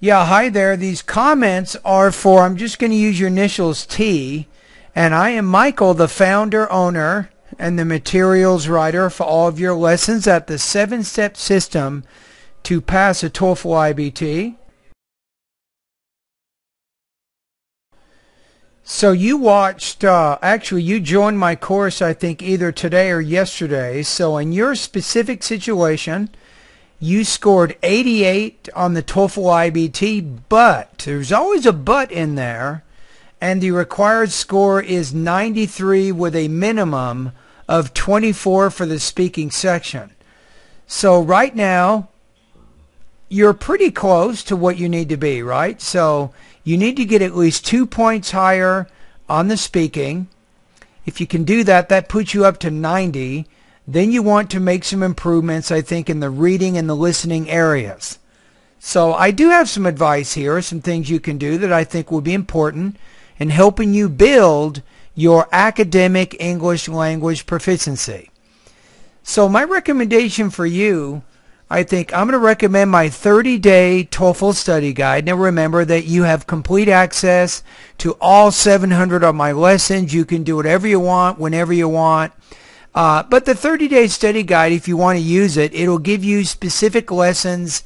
Yeah, hi there. These comments are for, I'm just going to use your initials T, and I am Michael, the founder, owner, and the materials writer for all of your lessons at the 7-step system to pass a TOEFL IBT. So you watched, actually you joined my course I think either today or yesterday. So in your specific situation, you scored 88 on the TOEFL IBT, but there's always a but in there, and the required score is 93 with a minimum of 24 for the speaking section. So right now, you're pretty close to what you need to be, right? So you need to get at least 2 points higher on the speaking. If you can do that, that puts you up to 90. Then you want to make some improvements, I think, in the reading and the listening areas. So I do have some advice here, some things you can do that I think will be important in helping you build your academic English language proficiency. So my recommendation for you, I think I'm going to recommend my 30-day TOEFL study guide. Now remember that you have complete access to all 700 of my lessons. You can do whatever you want, whenever you want. But the 30-day study guide, if you want to use it, it'll give you specific lessons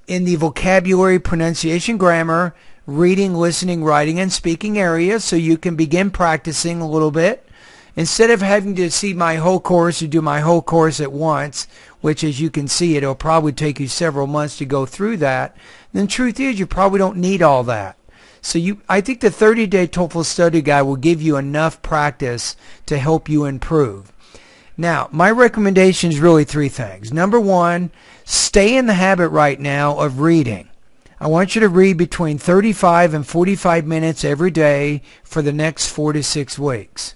in the vocabulary, pronunciation, grammar, reading, listening, writing, and speaking areas, so you can begin practicing a little bit. Instead of having to see my whole course or do my whole course at once, which as you can see, it'll probably take you several months to go through that, then the truth is you probably don't need all that. So I think the 30-day TOEFL study guide will give you enough practice to help you improve. Now, my recommendation is really 3 things. Number 1, stay in the habit right now of reading. I want you to read between 35 and 45 minutes every day for the next 4 to 6 weeks.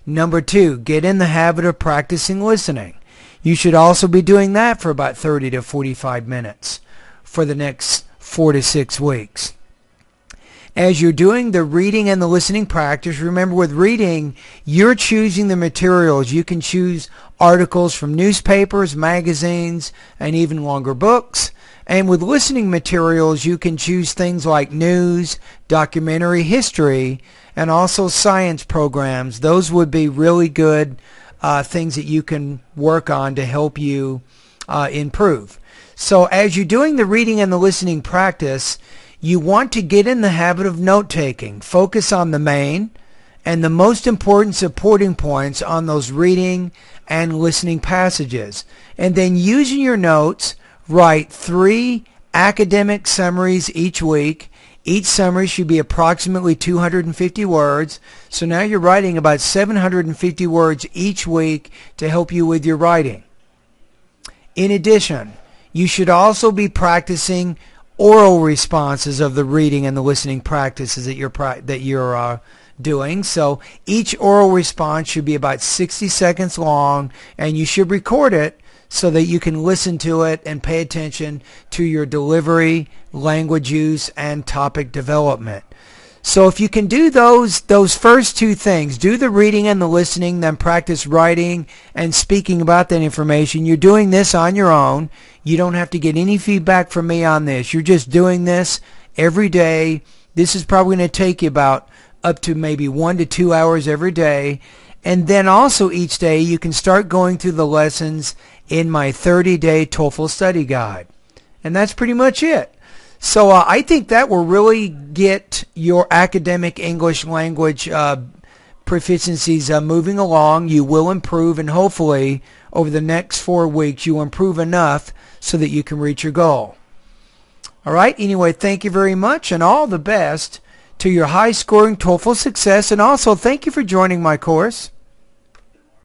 Number 2, get in the habit of practicing listening. You should also be doing that for about 30 to 45 minutes for the next 4 to 6 weeks. As you're doing the reading and the listening practice, remember with reading, you're choosing the materials. You can choose articles from newspapers, magazines, and even longer books. And with listening materials, you can choose things like news, documentary, history, and also science programs. Those would be really good things that you can work on to help you improve. So as you're doing the reading and the listening practice, you want to get in the habit of note-taking. Focus on the main and the most important supporting points on those reading and listening passages. And then using your notes, write 3 academic summaries each week. Each summary should be approximately 250 words. So now you're writing about 750 words each week to help you with your writing. In addition, you should also be practicing oral responses of the reading and the listening practices that you're doing. So each oral response should be about 60 seconds long, and you should record it so that you can listen to it and pay attention to your delivery, language use, and topic development. So if you can do those first 2 things, do the reading and the listening, then practice writing and speaking about that information. You're doing this on your own. You don't have to get any feedback from me on this. You're just doing this every day. This is probably going to take you about up to maybe 1 to 2 hours every day. And then also each day you can start going through the lessons in my 30-day TOEFL study guide. And that's pretty much it. So I think that will really get your academic English language proficiencies moving along. You will improve, and hopefully over the next 4 weeks you'll improve enough so that you can reach your goal. All right, anyway, thank you very much, and all the best to your high-scoring TOEFL success, and also thank you for joining my course.